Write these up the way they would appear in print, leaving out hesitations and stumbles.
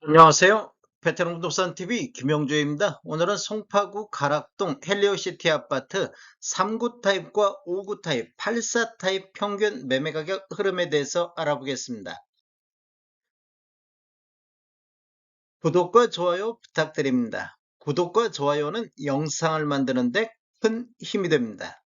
안녕하세요. 베테랑 부동산 TV 김영주입니다. 오늘은 송파구 가락동 헬리오시티 아파트 3구 타입과 5구 타입, 84 타입 평균 매매 가격 흐름에 대해서 알아보겠습니다. 구독과 좋아요 부탁드립니다. 구독과 좋아요는 영상을 만드는데 큰 힘이 됩니다.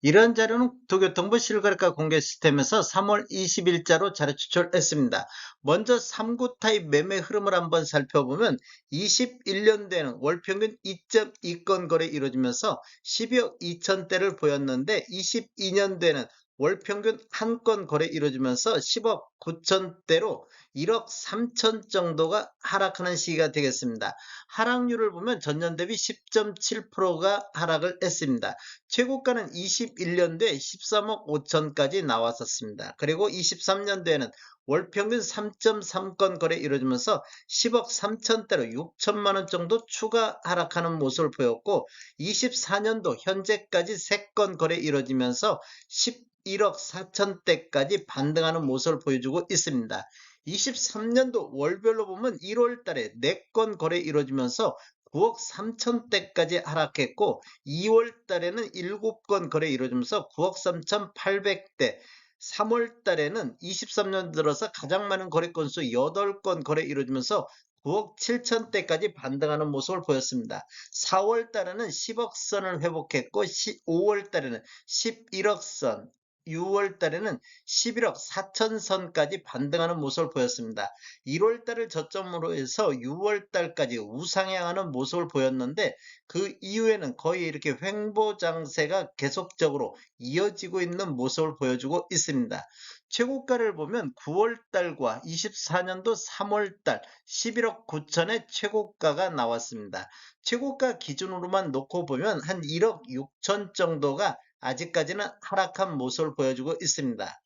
이러한 자료는 도교통부 실거래가 공개 시스템에서 3월 20일자로 자료 추출했습니다. 먼저 3구 타입 매매 흐름을 한번 살펴보면 21년도에는 월평균 2.2건 거래 이루어지면서 12억 2천대를 보였는데 22년도에는 월평균 한 건 거래 이루어지면서 10억 9천대로 1억 3천 정도가 하락하는 시기가 되겠습니다. 하락률을 보면 전년 대비 10.7%가 하락을 했습니다. 최고가는 21년도에 13억 5천까지 나왔었습니다. 그리고 23년도에는 월평균 3.3건 거래 이루어지면서 10억 3천대로 6천만 원 정도 추가 하락하는 모습을 보였고 24년도 현재까지 3건 거래 이루어지면서 11억 4천대까지 반등하는 모습을 보여주고 있습니다. 23년도 월별로 보면 1월 달에 4건 거래 이루어지면서 9억 3천대까지 하락했고 2월 달에는 7건 거래 이루어지면서 9억 3,800대 3월 달에는 23년 들어서 가장 많은 거래 건수 8건 거래 이루어지면서 9억 7천대까지 반등하는 모습을 보였습니다. 4월 달에는 10억 선을 회복했고 5월 달에는 11억 선 6월 달에는 11억 4천 선까지 반등하는 모습을 보였습니다. 1월 달을 저점으로 해서 6월 달까지 우상향하는 모습을 보였는데 그 이후에는 거의 이렇게 횡보장세가 계속적으로 이어지고 있는 모습을 보여주고 있습니다. 최고가를 보면 9월 달과 24년도 3월 달 11억 9천의 최고가가 나왔습니다. 최고가 기준으로만 놓고 보면 한 1억 6천 정도가 아직까지는 하락한 모습을 보여주고 있습니다.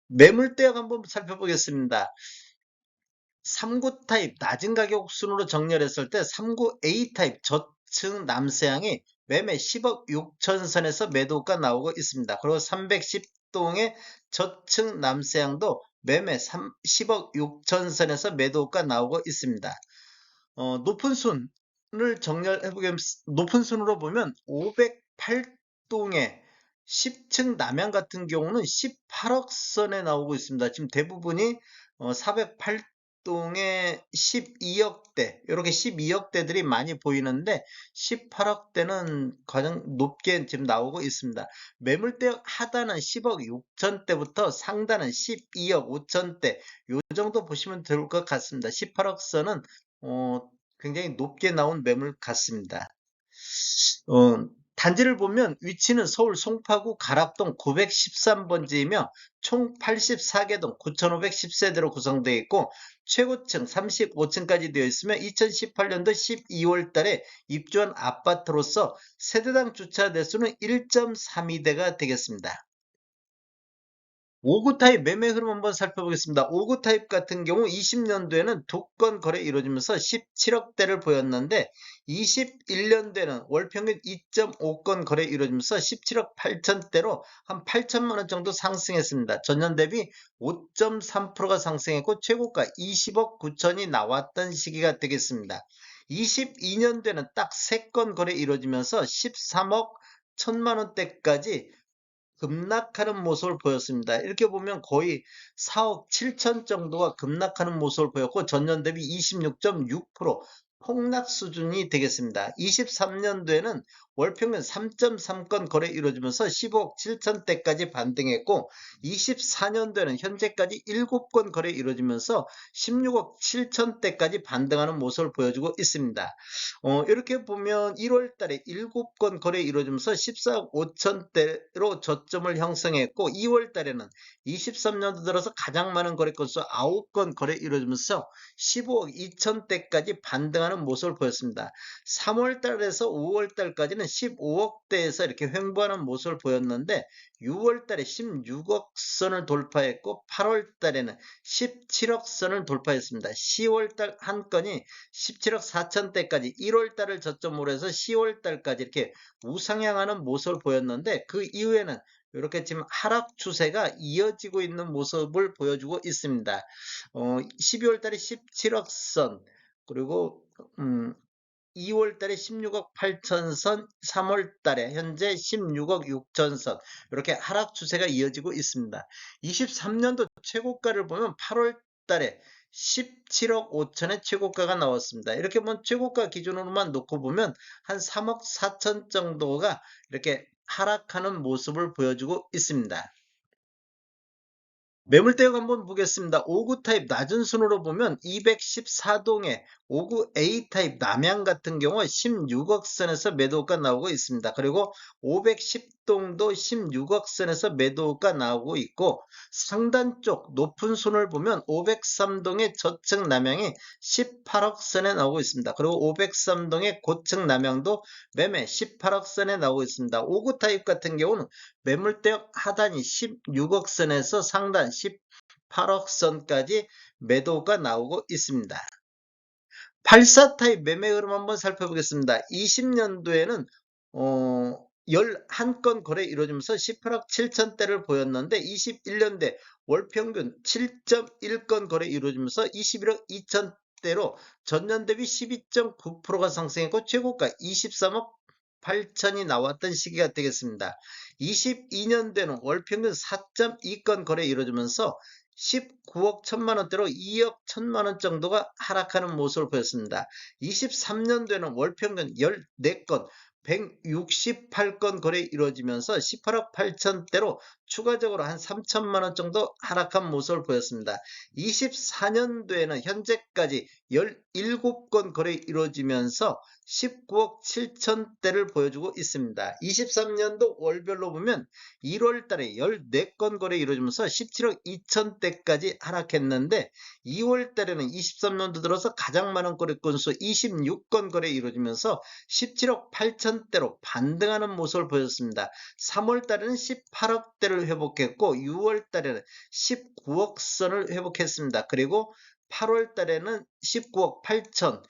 매물대역 한번 살펴보겠습니다. 3구 타입 낮은 가격 순으로 정렬했을 때 3구 A 타입 저층 남서향이 매매 10억 6천 선에서 매도가 나오고 있습니다. 그리고 310동의 저층 남서향도 매매 10억 6천 선에서 매도가 나오고 있습니다. 높은 순을 정렬해 보겠습니다. 높은 순으로 보면 508동의 10층 남향 같은 경우는 18억 선에 나오고 있습니다. 지금 대부분이 408동의 12억대 이렇게 12억대들이 많이 보이는데 18억대는 가장 높게 지금 나오고 있습니다. 매물대 하단은 10억 6천대부터 상단은 12억 5천대 요 정도 보시면 될 것 같습니다. 18억 선은 어, 굉장히 높게 나온 매물 같습니다. 단지를 보면 위치는 서울 송파구 가락동 913번지이며 총 84개 동 9,510세대로 구성되어 있고 최고층 35층까지 되어 있으며 2018년도 12월 달에 입주한 아파트로서 세대당 주차 대수는 1.32대가 되겠습니다. 5구 타입 매매 흐름 한번 살펴보겠습니다. 5구 타입 같은 경우 20년도에는 2건 거래 이루어지면서 17억대를 보였는데 21년도에는 월평균 2.5건 거래 이루어지면서 17억 8천대로 한 8천만 원 정도 상승했습니다. 전년 대비 5.3%가 상승했고 최고가 20억 9천이 나왔던 시기가 되겠습니다. 22년도에는 딱 3건 거래 이루어지면서 13억 1천만 원대까지 급락하는 모습을 보였습니다. 이렇게 보면 거의 4억 7천 정도가 급락하는 모습을 보였고 전년 대비 26.6% 폭락 수준이 되겠습니다. 23년도에는 월평균 3.3건 거래 이루어지면서 15억 7천대까지 반등했고 24년도에는 현재까지 7건 거래 이루어지면서 16억 7천대까지 반등하는 모습을 보여주고 있습니다. 이렇게 보면 1월 달에 7건 거래 이루어지면서 14억 5천대로 저점을 형성했고 2월 달에는 23년도 들어서 가장 많은 거래 건수 9건 거래 이루어지면서 15억 2천대까지 반등하는 모습을 보였습니다. 3월 달에서 5월 달까지는 15억대에서 이렇게 횡보하는 모습을 보였는데 6월 달에 16억 선을 돌파했고 8월 달에는 17억 선을 돌파했습니다. 10월 달 한 건이 17억 4천대까지 1월 달을 저점으로 해서 10월 달까지 이렇게 우상향하는 모습을 보였는데 그 이후에는 이렇게 지금 하락 추세가 이어지고 있는 모습을 보여주고 있습니다. 12월 달에 17억 선, 그리고 2월 달에 16억 8천 선, 3월 달에 현재 16억 6천 선, 이렇게 하락 추세가 이어지고 있습니다. 23년도 최고가를 보면 8월 달에 17억 5천의 최고가가 나왔습니다. 이렇게 보면 최고가 기준으로만 놓고 보면 한 3억 4천 정도가 이렇게 하락하는 모습을 보여주고 있습니다. 매물대역 한번 보겠습니다. 5구 타입 낮은 순으로 보면 214동에 5구 A 타입 남양 같은 경우 16억 선에서 매도가 나오고 있습니다. 그리고 510동도 16억 선에서 매도가 나오고 있고, 상단 쪽 높은 순을 보면 503동의 저층 남양이 18억 선에 나오고 있습니다. 그리고 503동의 고층 남양도 매매 18억 선에 나오고 있습니다. 5구 타입 같은 경우는 매물대역 하단이 16억 선에서 상단 18억 선까지 매도가 나오고 있습니다. 84 타입 매매 흐름 한번 살펴보겠습니다. 20년도에는 11건 거래 이루어지면서 18억 7천대를 보였는데, 21년대 월평균 7.1건 거래 이루어지면서 21억 2천대로 전년 대비 12.9%가 상승했고, 최고가 23억 8천이 나왔던 시기가 되겠습니다. 22년대는 월평균 4.2건 거래 이루어지면서 19억 1천만 원대로 2억 1천만 원 정도가 하락하는 모습을 보였습니다. 23년도에는 월평균 14건 168건 거래 이루어지면서 18억 8천대로 추가적으로 한 3천만 원 정도 하락한 모습을 보였습니다. 24년도에는 현재까지 17건 거래 이루어지면서 19억 7천대를 보여주고 있습니다. 23년도 월별로 보면 1월 달에 14건 거래 이루어지면서 17억 2천대까지 하락했는데, 2월 달에는 23년도 들어서 가장 많은 거래 건수 26건 거래 이루어지면서 17억 8천대로 반등하는 모습을 보였습니다. 3월 달에는 18억대를 회복했고, 6월 달에는 19억 선을 회복했습니다. 그리고 8월 달에는 19억 8천,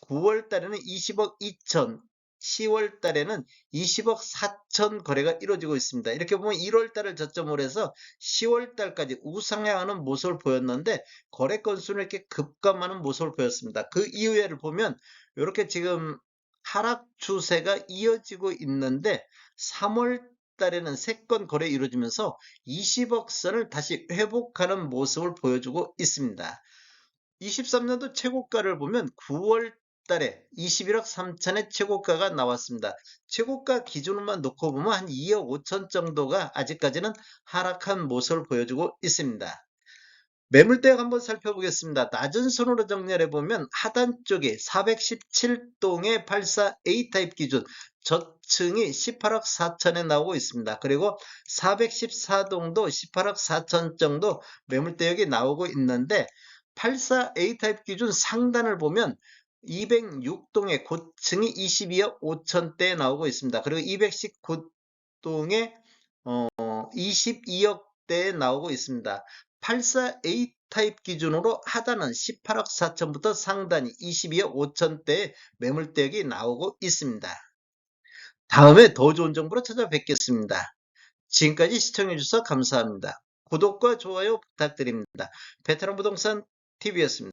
9월 달에는 20억 2천, 10월 달에는 20억 4천 거래가 이루어지고 있습니다. 이렇게 보면 1월 달을 저점으로 해서 10월 달까지 우상향하는 모습을 보였는데, 거래 건수는 이렇게 급감하는 모습을 보였습니다. 그 이후에를 보면 이렇게 지금 하락 추세가 이어지고 있는데, 3월 달에는 3건 거래 이루어지면서 20억 선을 다시 회복하는 모습을 보여주고 있습니다. 23년도 최고가를 보면 9월 달에 21억 3천의 최고가가 나왔습니다. 최고가 기준으로만 놓고 보면 한 2억 5천 정도가 아직까지는 하락한 모습을 보여주고 있습니다. 매물대역 한번 살펴보겠습니다. 낮은 선으로 정렬해 보면 하단 쪽에 417동의 84 A타입 기준 저층이 18억 4천에 나오고 있습니다. 그리고 414동도 18억 4천 정도 매물대역이 나오고 있는데, 84 A타입 기준 상단을 보면 206동의 고층이 22억 5천대에 나오고 있습니다. 그리고 219동의 22억대에 나오고 있습니다. 84 A타입 기준으로 하단은 18억 4천부터 상단이 22억 5천대의 매물대역이 나오고 있습니다. 다음에 더 좋은 정보로 찾아뵙겠습니다. 지금까지 시청해주셔서 감사합니다. 구독과 좋아요 부탁드립니다. 베테랑 부동산 TV였습니다.